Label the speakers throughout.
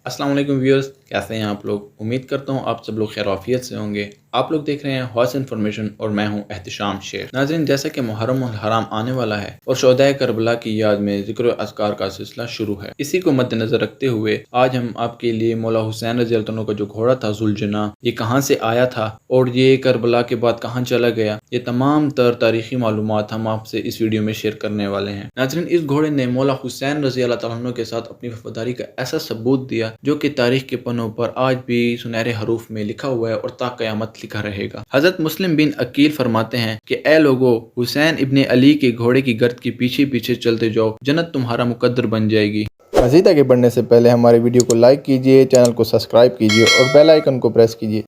Speaker 1: अस्सलाम वालेकुम व्यूअर्स, कैसे हैं आप लोग। उम्मीद करता हूँ आप सब लोग खैरियत से होंगे। आप लोग देख रहे हैं हॉर्स इन्फॉर्मेशन और मैं हूँ एहतिशाम शेख। नाज़रीन, जैसा कि मुहर्रम उल हराम आने वाला है और शोहदाए करबला की याद में ज़िक्र अज़कार का सिलसिला शुरू है, इसी को मद्देनज़र रखते हुए आज हम आपके लिए मौला हुसैन रज़ी अल्लाह अन्हु का जो घोड़ा था ज़ुलजना, ये कहाँ से आया था और ये करबला के बाद कहाँ चला गया, ये तमाम तर तारीख़ी मालूमात हम आपसे इस वीडियो में शेयर करने वाले हैं। नाज़रीन, इस घोड़े ने मौला हुसैन रज़ी अल्लाह अन्हु के साथ अपनी वफादारी का ऐसा सबूत दिया जो कि तारीख़ के पन्नों पर आज भी सुनहरे हरूफ में लिखा हुआ है और ता क़यामत लिखा रहेगा। हज़रत मुस्लिम बिन अकील फरमाते हैं कि ए लोगो, हुसैन इब्ने अली के घोड़े की गर्द के पीछे पीछे चलते जाओ, जन्नत तुम्हारा मुकद्दर बन जाएगी।
Speaker 2: मज़ीद आगे बढ़ने से पहले हमारे वीडियो को लाइक कीजिए, चैनल को सब्सक्राइब कीजिए और बेल आइकन को प्रेस कीजिए।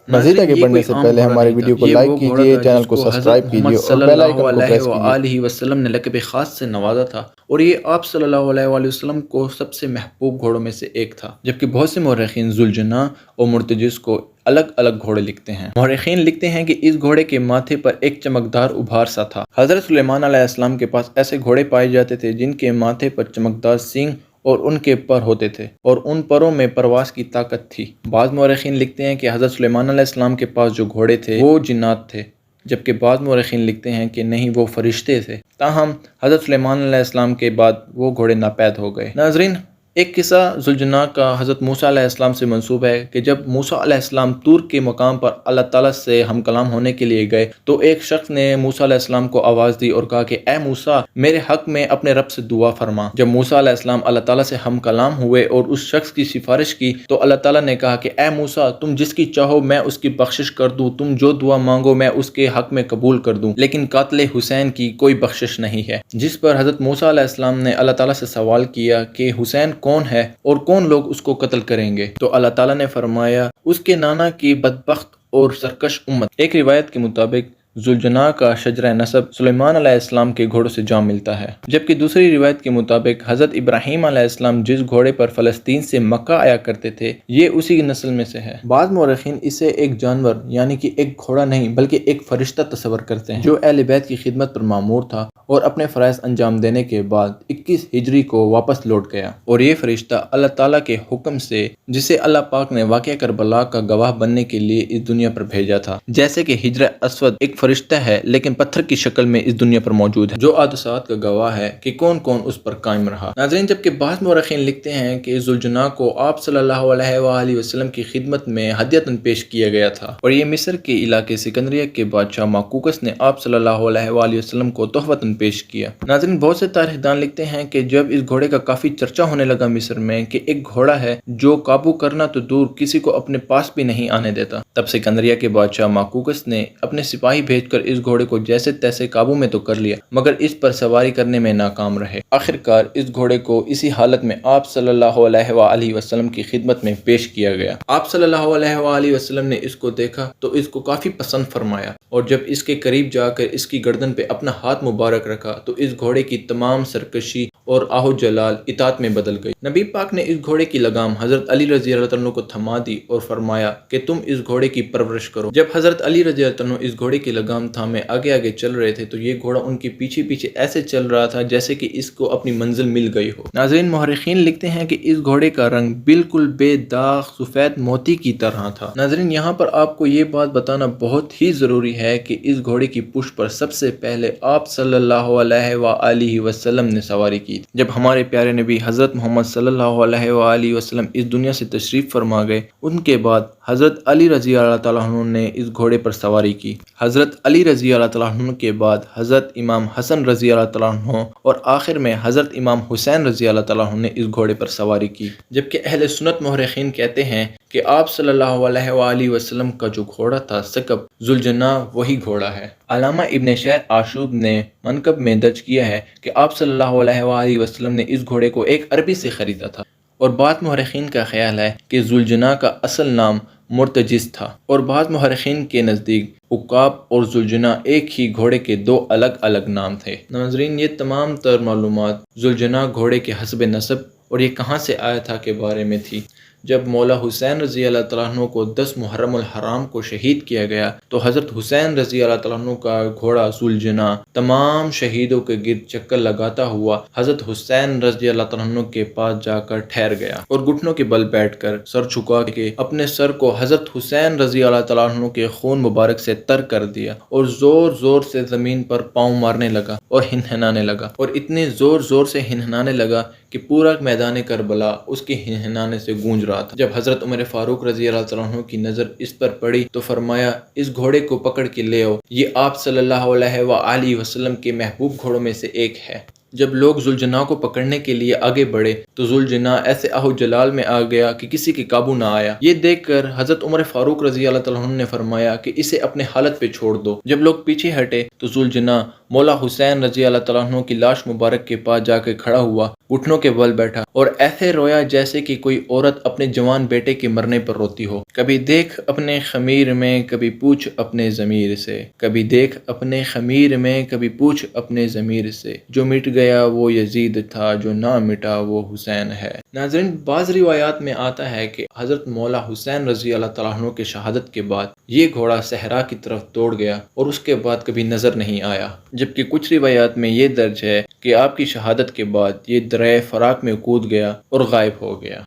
Speaker 2: मज़ीद आगे बढ़ने से पहले हमारे वीडियो को लाइक कीजिए, चैनल को सब्सक्राइब कीजिए और बेल आइकन को प्रेस कीजिए।
Speaker 1: वसल्लम ने लक़ब ख़ास से नवाजा था और ये आप सल्लल्लाहु अलैहि वसल्लम को सबसे महबूब घोड़ों में से एक था, जबकि बहुत से मौरख़ीन ज़ुलजना और मुर्तजिज़ को अलग अलग घोड़े लिखते हैं। मौरख़ीन लिखते हैं कि इस घोड़े के माथे पर एक चमकदार उभार सा था। हज़रत सुलेमान अलैहिस्सलाम के पास ऐसे घोड़े पाए जाते थे जिनके माथे पर चमकदार सींग और उनके पर होते थे और उन परों में परवास की ताकत थी। बाज़ मौरख़ीन लिखते हैं कि हज़रत सुलेमान अलैहिस्सलाम के पास जो घोड़े थे वो जिन्नात थे, जबकि बाज़ मौरख़ीन लिखते हैं कि नहीं, वो फरिश्ते थे। ताहम हज़रत सुलेमान अलैहिस्सलाम के बाद वो घोड़े नापैद हो गए। नाज़रीन, एक किस्सा ज़ुलजना का हज़रत मूसा अलैहिस्सलाम से मंसूब है कि जब मूसा अलैहिस्सलाम तूर के मकाम पर अल्लाह ताला से हम कलाम होने के लिए गए तो एक शख्स ने मूसा अलैहिस्सलाम को आवाज़ दी और कहा कि ए मूसा, मेरे हक़ में अपने रब से दुआ फरमा। जब मूसा अलैहिस्सलाम अल्लाह ताला से हम कलाम हुए और उस शख्स की सिफारिश की तो अल्लाह ताला ने कहा कि ए मूसा, तुम जिसकी चाहो मैं उसकी बख्शिश कर दूँ, तुम जो दुआ मांगो मैं उसके हक़ में कबूल कर दूँ, लेकिन कातिल हुसैन की कोई बख्शिश नहीं है। जिस पर हज़रत मूसा अलैहिस्सलाम ने अल्लाह ताला से सवाल किया कि हुसैन कौन है और कौन लोग उसको कत्ल करेंगे, तो अल्लाह ताला ने फरमाया उसके नाना की बदबख्त और सरकश उम्मत। एक रिवायत के मुताबिक ज़ुलजना का शजरा नसब सुलेमान अलैहिस्सलाम के घोड़ों से जा मिलता है, जबकि दूसरी रिवायत के मुताबिक हज़रत इब्राहीम अलैहिस्सलाम जिस घोड़े पर फ़लस्तीन से मक्का आया करते थे ये उसी की नस्ल में से है। बाज़ मौरख़ीन इसे एक जानवर यानी कि एक घोड़ा नहीं बल्कि एक फरिश्ता तस्वर करते हैं जो अहले बैत की खिदमत पर मामूर था और अपने फ़राइज़ अंजाम देने के बाद 21 हिजरी को वापस लौट गया। और ये फरिश्ता अल्लाह ताला के हुक्म से, जिसे अल्लाह पाक ने वाक़या करबला का गवाह बनने के लिए इस दुनिया पर भेजा था। जैसे कि हिजर अस्वद एक फरिश्ता है लेकिन पत्थर की शक्ल में इस दुनिया पर मौजूद है, जो आदसात का गवाह है कि कौन कौन उस पर कायम रहा। नाज़रीन, जबकि बाज़ मौरख़ीन लिखते हैं कि ज़ुलजना को आप सल्लल्लाहु अलैहि वसल्लम की खिदमत में हदियतन पेश किया गया था और ये मिस्र के इलाके सिकंदरिया के बादशाह माकूकस ने आप सल्लल्लाहु अलैहि वसल्लम को तोहफ़तन पेश किया। नाज़रीन, बहुत से तारीख़दान लिखते हैं कि जब इस घोड़े का काफ़ी चर्चा होने लगा मिस्र में कि एक घोड़ा है जो काबू करना तो दूर किसी को अपने पास भी नहीं आने देता, तब सिकंदरिया के बादशाह माकूकस ने अपने सिपाही भेजकर इस घोड़े को जैसे तैसे काबू में तो कर लिया, मगर इस पर सवारी करने में नाकाम रहे। आखिरकार इस घोड़े को इसी हालत में आप सल्लल्लाहु अलैहि वसल्लम की खिदमत में पेश किया गया। आप सल्लल्लाहु अलैहि वसल्लम ने इसको देखा तो इसको काफ़ी पसंद फरमाया और जब इसके करीब जाकर इसकी गर्दन पे अपना हाथ मुबारक रखा तो इस घोड़े की तमाम सरकशी और आहो जलाल इतात में बदल गई। नबी पाक ने इस घोड़े की लगाम हज़रत अली रज़ी अल्लाह अन्हु को थमा दी और फरमाया कि तुम इस घोड़े की परवरिश करो। जब हज़रत अली रज़ी अल्लाह अन्हु इस घोड़े की लगाम थामे आगे आगे चल रहे थे तो ये घोड़ा उनके पीछे पीछे ऐसे चल रहा था जैसे कि इसको अपनी मंजिल मिल गई हो। नाज़रीन, मुहर्रिखीन लिखते हैं कि इस घोड़े का रंग बिल्कुल बेदाग सफ़ेद मोती की तरह था। नाज़रीन, यहाँ पर आपको ये बात बताना बहुत ही ज़रूरी है कि इस घोड़े की पुष्ट पर सबसे पहले आप सल्लल्लाहु अलैहि वसल्लम ने सवारी की। जब हमारे प्यारे नबी हज़रत मोहम्मद सल्लल्लाहु अलैहि वसल्लम इस दुनिया से तशरीफ़ फरमा गए, उनके बाद हज़रत अली रज़ी अल्लाह तआला अन्हु ने इस घोड़े पर सवारी की। हज़रत अली रज़ी अल्लाह तआला अन्हु के बाद हज़रत इमाम हसन रज़ी अल्लाह तआला अन्हु और आखिर में हज़रत इमाम हुसैन रज़ी अल्लाह तआला अन्हु ने इस घोड़े पर सवारी की। जबकि अहले सुन्नत मुहर्रिखीन कहते हैं कि आप सल्लल्लाहु अलैहि वसल्लम का जो घोड़ा था सकब ज़ुलजना वही घोड़ा है। अल्लामा इब्न शहर आशूब ने मनकब में दर्ज किया है कि आप सल्लल्लाहु अलैहि वसल्लम ने इस घोड़े को एक अरबी से ख़रीदा था और बाद मुहर्रिखीन का ख्याल है कि ज़ुलजना का असल नाम मुर्तजिज़ था और बाद मुहर्रिखीन के नज़दीक उकाब और ज़ुलजना एक ही घोड़े के दो अलग अलग नाम थे। नाज़रीन, ये तमाम तर मालूमात ज़ुलजना घोड़े के हस्ब नसब और ये कहाँ से आया था के बारे में थी। جب مولا حسین رضی اللہ تعالیٰ عنہ کو 10 محرم الحرام کو شہید کیا گیا تو حضرت حسین رضی اللہ تعالیٰ عنہ کا گھوڑا ذوالجناح تمام شہیدوں کے گرد چکر لگاتا ہوا حضرت حسین رضی اللہ تعالیٰ عنہ کے پاس جا کر ٹھہر گیا اور گھٹنوں کے بل بیٹھ کر سر جھکا کے اپنے سر کو حضرت حسین رضی اللہ تعالیٰ عنہ کے خون مبارک سے تر کر دیا اور زور زور سے زمین پر پاؤں مارنے لگا اور ہنہنانے لگا، اور اتنے زور زور سے ہنہنانے لگا کہ پورا میدان کربلا اس کے ہنہنانے سے گونج رہا تھا۔ جب حضرت عمر فاروق رضی اللہ تعالیٰ عنہ کی نظر اس پر پڑی تو فرمایا اس گھوڑے کو پکڑ کے لے آؤ، یہ آپ صلی اللہ علیہ وآلہ وسلم کے محبوب گھوڑوں میں سے ایک ہے۔ جب لوگ ذوالجناح کو پکڑنے کے لیے آگے بڑھے تو ذوالجناح ایسے آہو جلال میں آ گیا کہ کسی کے قابو نہ آیا۔ یہ دیکھ کر حضرت عمر فاروق رضی اللہ تعالیٰ عنہ نے فرمایا کہ اسے اپنے حالت پہ چھوڑ دو۔ جب لوگ پیچھے ہٹے تو ذوالجناح مولا حسین رضی اللہ تعالیٰ عنہ کی لاش مبارک کے پاس جا کے کھڑا ہوا، گھٹنوں کے بل بیٹھا اور ایسے رویا جیسے کہ کوئی عورت اپنے جوان بیٹے کے مرنے پر روتی ہو۔ کبھی دیکھ اپنے خمیر میں کبھی پوچھ اپنے ضمیر سے، کبھی دیکھ اپنے خمیر میں کبھی پوچھ اپنے ضمیر سے، جو مٹ گیا وہ یزید تھا، جو نہ مٹا وہ حسین ہے۔ ناظرین، بعض روایات میں آتا ہے کہ حضرت مولا حسین رضی اللہ تعالیٰ عنہ کے شہادت کے بعد یہ گھوڑا صحرا کی طرف دوڑ گیا اور اس کے بعد کبھی نظر نہیں آیا، جبکہ کچھ روایات میں یہ درج ہے کہ آپ کی شہادت کے بعد یہ دریا فراق میں کود گیا اور غائب ہو گیا۔